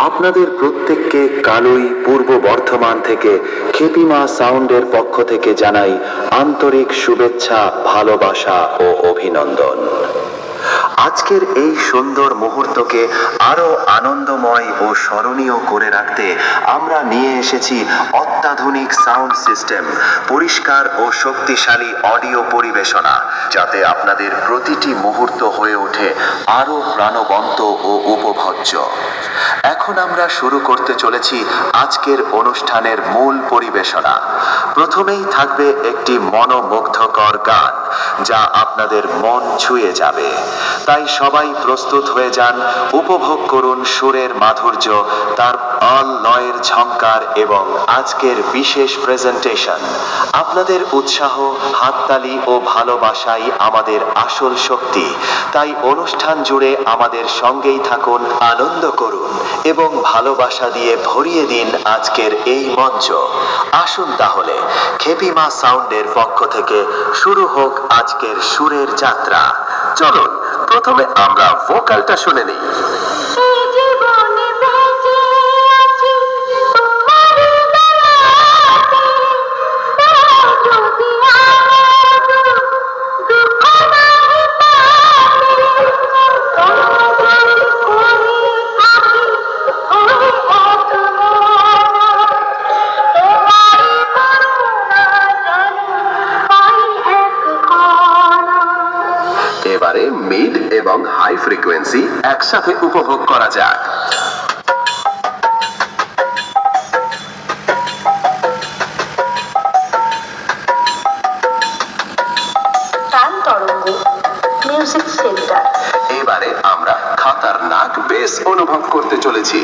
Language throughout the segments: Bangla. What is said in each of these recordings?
আপনাদের প্রত্যেককে কালুই পূর্ব বর্ধমান থেকে খেপিমা সাউন্ডের পক্ষ থেকে জানাই আন্তরিক শুভেচ্ছা, ভালোবাসা ও অভিনন্দন। আজকের এই সুন্দর মুহূর্তকে আরো আনন্দময় ও স্মরণীয় করে রাখতে আমরা নিয়ে এসেছি অত্যাধুনিক সাউন্ড সিস্টেম, পরিষ্কার ও শক্তিশালী অডিও পরিবেশনা, যাতে আপনাদের প্রতিটি মুহূর্ত হয়ে ওঠে আরো প্রাণবন্ত ও উপভোগ্য। এখন আমরা শুরু করতে চলেছি আজকের অনুষ্ঠানের মূল পরিবেশনা। প্রথমেই থাকবে একটি মনোমুগ্ধকর গান, যা আপনাদের মন ছুঁয়ে যাবে। তাই সবাই প্রস্তুত হয়ে যান, উপভোগ করুন সুরের মাধুর্য, তার তাল লয়ের ঝংকার এবং আজকের বিশেষ প্রেজেন্টেশন। আপনাদের উৎসাহ, হাততালি ও ভালোবাসাই আমাদের আসল শক্তি। তাই অনুষ্ঠান জুড়ে আমাদের সঙ্গেই থাকুন, আনন্দ করুন এবং ভালোবাসা দিয়ে ভরিয়ে দিন আজকের এই মঞ্চ। আসুন তাহলে খেপিমা সাউন্ডের পক্ষ থেকে শুরু হোক আজকের সুরের যাত্রা। চলুন প্রথমে আমরা ভোকালটা শুনে নিই। এবারে মিড এবং হাই ফ্রিকোয়েন্সি একসাথে উপভোগ করা যাক। Music centre. এবারে আমরা খতরনাক বেস অনুভব করতে চলেছি।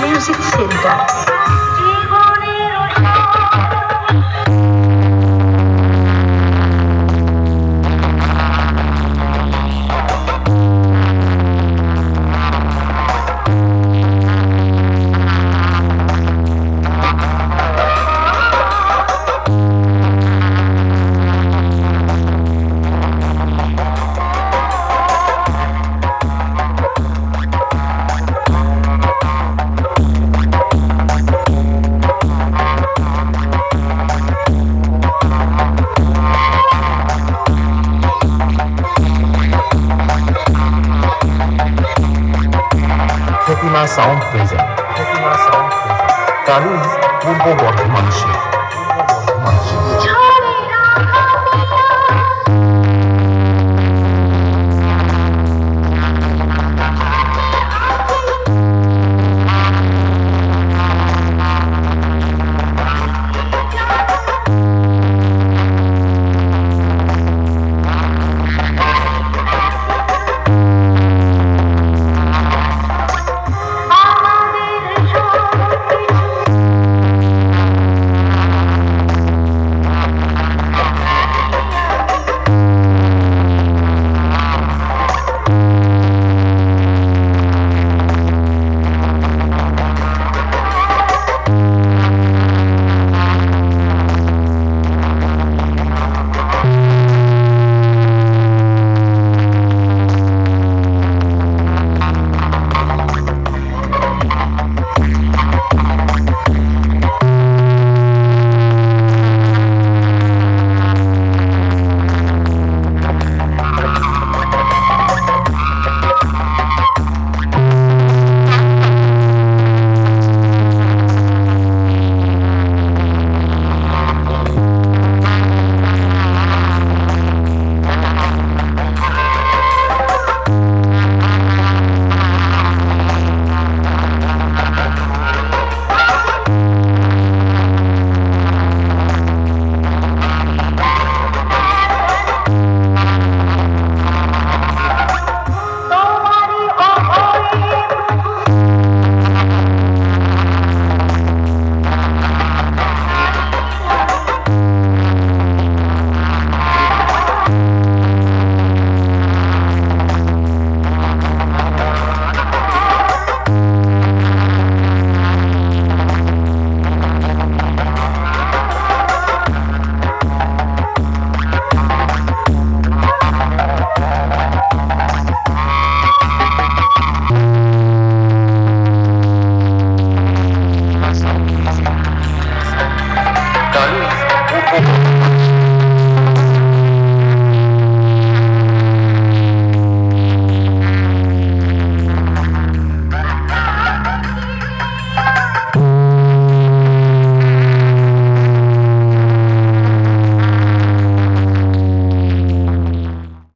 Music centre. Khepima sound present. Kalui Purba Bardhaman.